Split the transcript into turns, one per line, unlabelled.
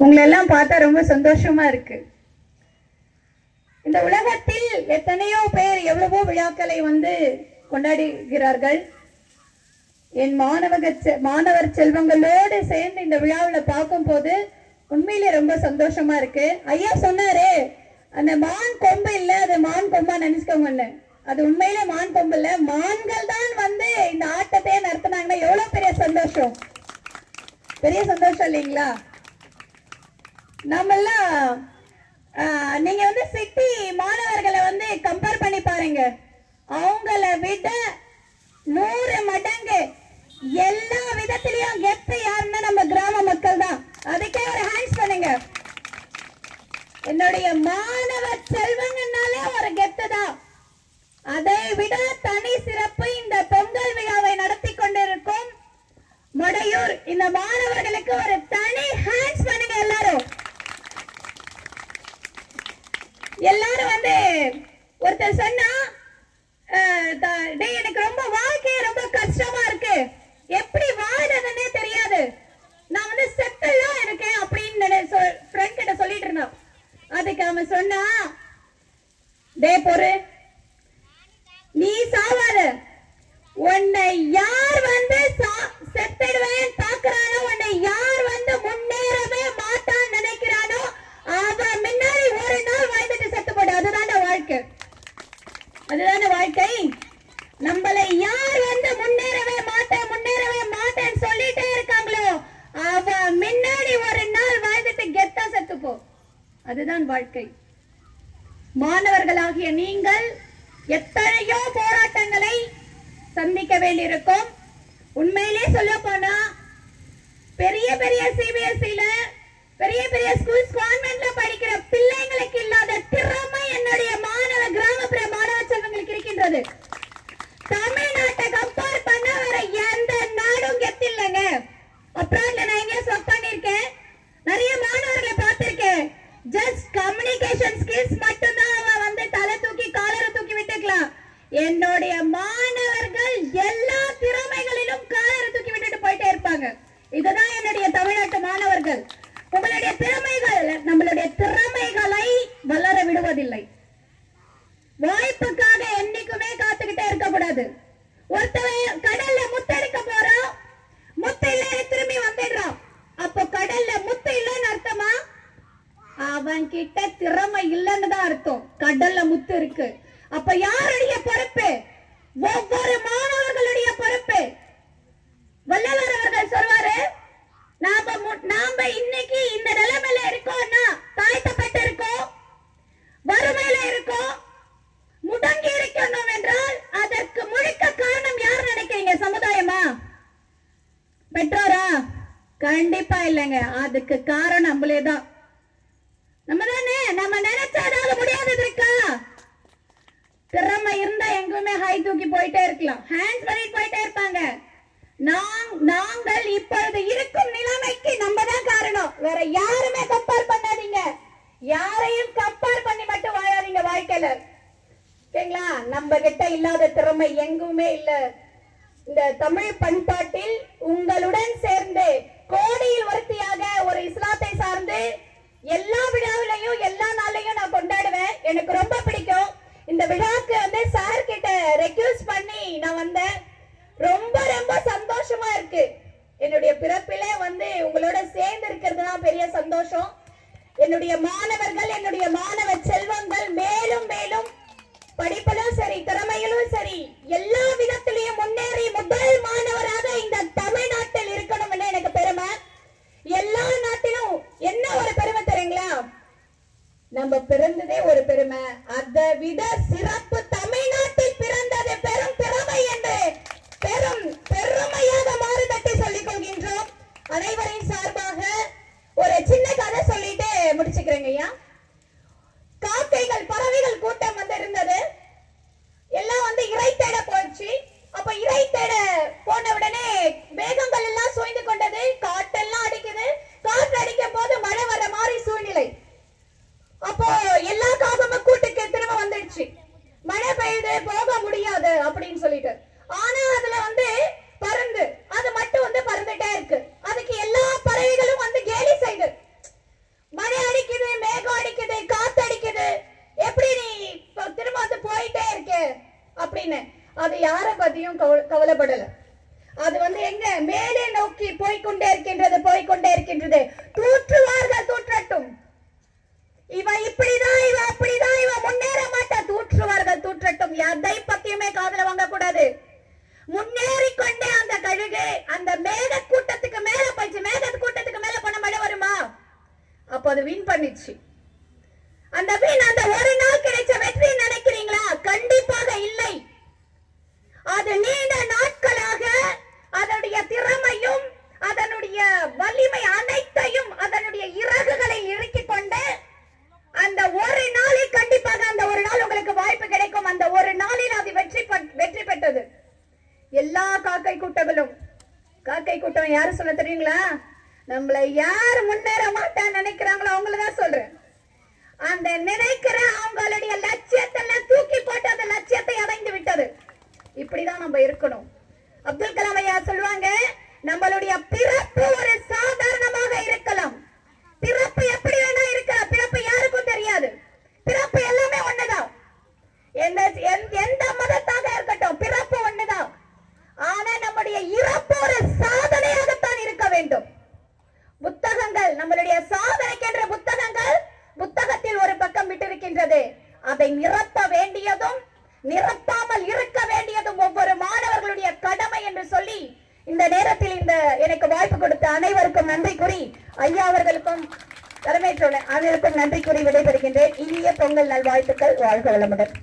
உங்களை எல்லாம் பார்த்தா ரொம்ப சந்தோஷமா இருக்கு. இந்த உலகத்தில் எத்தனையோ பேர் எவ்வளவோ விழாக்களை கொண்டாடுகிறார்கள். என் மாணவர் செல்வங்களோடு சேர்ந்து இந்த விழாவில் பார்க்கும் போது உண்மையிலே ரொம்ப சந்தோஷமா இருக்கு. ஐயா சொன்னாரு, அந்த மான் கொம்பு இல்ல, அது மான் கொம்பா நினைச்சுக்கோங்க. அது உண்மையிலே மான் கொம்பு இல்ல, மான்கள் தான் இந்த ஆட்டத்தையே நடத்தினாங்கன்னா எவ்வளவு பெரிய சந்தோஷம், பெரிய சந்தோஷம் இல்லைங்களா? நம்மெல்லாம் நீங்க சிட்டி மாணவர்களை கம்பேர் பண்ணி பாருங்க. அவங்கள விட 100 மடங்கு எல்லா விதத்திலையும் கெத்து யாருன்னா நம்ம கிராம மக்கள் தான். அதுக்கே ஒரு ஹேண்ட்ஸ் பண்ணுங்க. என்னுடைய மாணவர் செல்வங்கனாலே ஒரு கெத்து தான். அதை விட தனி சிறப்பு இந்த பொங்கல் விழாவை நடத்தி கொண்டிருக்கும் மொடையூர் இந்த மாணவர்களுக்கு ஒரு தனி ஹேண்ட்ஸ் பண்ணுங்க எல்லாரும். எல்லாரும் ஒருத்தர் சொன்னா, எனக்கு ரொம்ப வாழ்க்கையே ரொம்ப கஷ்டமா இருக்கு, எப்படி வாழறதுன்னே தெரியாது, நான் செட்டெல்லாம் இருக்கேன் அப்படின்னு ஃப்ரெண்ட் கிட்ட சொல்லிட்டு இருந்தான். அதுக்கு அவன் சொன்னா, டே பொறு, நீ சாவாத, உன்னை யார் செத்துடுவேன் பாக்குறானோ, உன்னை யார் முன்னேறவே மாட்டான்னு நினைக்கிறானோ அவன் முன்னாடி ஒரு நாள் வாழ்ந்துட்டு செத்து போடு. அதுதான வாழ்க்கை, அதுதான வாழ்க்கை. நம்மளை யார் முன்னேறவே மாட்டேன்னு சொல்லிட்டே இருக்காங்களோ அவன் முன்னாடி ஒரு நாள் வாழ்ந்துட்டு கெத்தா செத்துப்போ. அதுதான் வாழ்க்கை. மாணவர்களாகிய நீங்கள் எத்தனையோ போராட்டங்களை சந்திக்க வேண்டியிருக்கும். உண்மையிலே சொல்ல போனா பெரிய பெரிய சிபிஎஸ்இல பெரிய பெரிய ஸ்கூல்ஸ் கான்வென்ட்ல படிக்கிற பிள்ளைங்களுக்கு இல்லாத திறமை என்னுடைய கிராமப்புற மாணவ செல்வங்களுக்கு இருக்கின்றது. தமிழ்நாட்டை கம்பேர் பண்ண வேற எந்த நாடும் கெத்தில்லைங்க. அப்ராட்ல நான் இங்கிலீஷ் ஒர்க் பண்ணிருக்கேன், நிறைய மாணவர்களை பார்த்திருக்கேன். ஜஸ்ட் கம்யூனிகேஷன் ஸ்கில்ஸ் மட்டும்தான் அவன் தலை தூக்கி காலரை தூக்கி விட்டுக்கலாம். என்னுடைய மாணவர்கள் எல்லா திறமைகளிலும் காலரை தூக்கி விட்டுட்டு போயிட்டே இருப்பாங்க. இதுதான் என்னுடைய தமிழ்நாட்டு மாணவர்கள். உங்களுடைய திறமைகள் நம்மளுடைய திறமைகளை வளர விடுவதில்லை. வாய்ப்புக்காக என்னைக்குமே காத்துக்கிட்டே இருக்க கூடாது. ஒருத்தவன் கடல்ல முத்தெடுக்க போறான், முத்து இல்ல திரும்பி வந்துடுறான். அப்போ கடல்ல முத்து இல்லன்னு அர்த்தமா? அவன் கிட்ட திறமை இல்லன்னு தான் அர்த்தம். கடல்ல முத்து இருக்கு. அப்ப யாருடைய பொறுப்பு? ஒவ்வொரு மாணவர்களுடைய பொறுப்பு. வள்ளலார் அவர்கள் சொல்வாரு, நாம இன்னைக்கு இந்த நிலைமையில இருக்கோம்னா தாழ்த்தப்பட்டு இருக்கோம், வறுமையில இருக்கோம், முடங்கி இருக்கணும் என்றால் அதற்கு முழுக்க காரணம் யார் நினைக்கிறீங்க? சமுதாயமா? பெற்றோரா? கண்டிப்பா இல்லைங்க. அதுக்கு காரணம் நம்மளேதான். நம்ம தானே. நம்ம நினைச்சாதாவது முடியாதது இருக்கா? திறமை இருந்தா எங்குமே ஹை தூக்கி போயிட்டே இருக்கலாம், ஹேண்ட்ஸ் பண்ணிட்டு போயிட்டே இருப்பாங்க. நாங்கள் இப்பொழுது இருக்கும் நிலைமைக்கு நம்ம தான் காரணம். வேற யாருமே கம்பேர் பண்ணாதீங்க. யாரையும் கம்பேர் பண்ணி மட்டும் வாழாதீங்க வாழ்க்கையில. ஓகேங்களா? நம்ம கிட்ட இல்லாத திறமை எங்குமே இல்ல. இந்த தமிழ் பண்பாட்டில் உங்களுடன் சேர்ந்து கோடியில் ஒருத்தியாக ஒரு இஸ்லாத்தை சார்ந்து எல்லா விழாவிலையும் எல்லா நாளையும் நான் கொண்டாடுவேன். எனக்கு ரொம்ப பிடிக்கும். இந்த விழாக்கு சார் கிட்ட ரெக்வெஸ்ட் பண்ணி நான் வந்தேன். ரொம்ப ரொம்ப சந்தோஷமா இருக்கு. என்னுடைய பிறப்பிலே உங்களோட சேர்ந்து இருக்கிறதுதான் பெரிய சந்தோஷம். என்னுடைய மாணவர்கள், என்னுடைய மாணவ செல்வங்கள் மேலும் மேலும் படிப்பிலும் சரி, திறமையிலும் சரி, எல்லா விதத்திலையும் முன்னேறி முதல் மாணவராக இந்த தமிழ்நாட்டில் இருக்கணும் என்று எனக்கு பெருமை. எல்லா நாட்டிலும் என்ன ஒரு பெருமை தெரியுங்களா? நம்ம பிறந்ததே ஒரு பெருமை. அதை விட சிறப்பு தமிழ்நாட்டில் பிறந்தது பெரும் பெருமை என்று பெரும் பெருமையாக மாறுதட்டி சொல்லிக் கொள்கின்றோம். அனைவரின் சார்பாக ஒரு சின்ன கதை சொல்லிட்டு முடிச்சுக்கிறேங்க ஐயா. காக்கைகள் பறவைகள் கூட்டம் இருந்தது. எல்லாம் இறை தேட போச்சு. அப்ப இறை தேட போன உடனே மேகங்கள் எல்லாம் சூழ்ந்து கொண்டது, காற்றெல்லாம் அடிக்குது. காற்று அடிக்கும் போது மழை வர மாதிரி சூழ்நிலை. அப்போ எல்லா காகமும் கூட்டுக்கு திரும்ப வந்துடுச்சு. மழை பெய்யுது, போக முடியாது அப்படின்னு சொல்லிட்டு. ஆனா அதுல பருந்து அது மட்டும் பறந்துட்டே இருக்கு. அதுக்கு எல்லா பறவைகளும் கேலி செய்து அது யார பத்தியும் கவலைப்படல. அது எங்க மேலே நோக்கி போய்கொண்டே இருக்கின்றது. தூற்றுவார்கள், தூற்றட்டும். இவ இப்படிதான், இவ அப்படிதான், இவ முன்னேற மாட்டா. தூற்றுவார்கள், தூற்றட்டும். எதை பத்தியுமே காதுல வாங்க கூடாது. முன்னேறிக்கொண்டே அந்த கழுகு அந்த மேக கூட்டத்துக்கு மேல போயிடுச்சு. மேக கூட்டத்துக்கு மேல போன மழை வருமா? அப்ப அது வின் பண்ணிச்சு. அந்த வின், அந்த ஒரு நாள் கிடைச்ச வெற்றி நினைக்கிறீங்களா? கண்டிப்பாக இல்லை. அது நீண்ட நாட்களாக அதனுடைய திறமையும் அதனுடைய வலிமை அனைத்தையும் அதனுடைய இறகுகளை இறுக்கிக் கொண்டு அந்த ஒரு நாளில் கண்டிப்பாக அந்த ஒரு நாள் உங்களுக்கு வாய்ப்பு கிடைக்கும். அந்த ஒரு நாளில் அது வெற்றி பெற்றது. எல்லா காக்கை கூட்டம் யாரு சொல்ல தெரியுங்களா? நம்மள யார் முன்னேற மாட்டான்னு நினைக்கிறாங்களோ அவங்களதான் சொல்றேன். அந்த நினைக்கிற அவங்களுடைய லட்சியத்தை தூக்கி போட்டு அந்த லட்சியத்தை அடைந்து விட்டது. இப்படிதான் நம்ம இருக்கணும். அப்துல் கலாம் ஐயா சொல்லுவாங்க, நம்மளுடைய பிறப்பு ஒரு சாதாரணமாக இருக்கலாம். பிறப்பு எப்படி வேணா இருக்கலாம். பிறப்பு யாருக்கும் தெரியாது. பிறப்பு எல்லாமே ஒண்ணுதான். எந்த மதத்தாக இருக்கட்டும், பிறப்பு ஒண்ணுதான். ஆனா நம்முடைய இறப்பு ஒரு சாதனையாகத்தான் இருக்க வேண்டும். புத்தகங்கள், நம்மளுடைய சாதனைக்கென்ற புத்தகத்தில் ஒரு பக்கம் விட்டிருக்கின்றது. அதை நிரப்ப வேண்டியதும் நிரப்பாமல் இருக்க வேண்டியதும் ஒவ்வொரு மாணவர்களுடைய கடமை என்று சொல்லி இந்த நேரத்தில் எனக்கு வாய்ப்பு கொடுத்த அனைவருக்கும் நன்றி கூறி, ஐயா அவர்களுக்கும் தலைமையேற்றுள்ள அனைவருக்கும் நன்றி கூறி விடைபெறுகின்றேன். இனிய பொங்கல் நல்வாழ்த்துக்கள். வாழ்க வளமுடன்.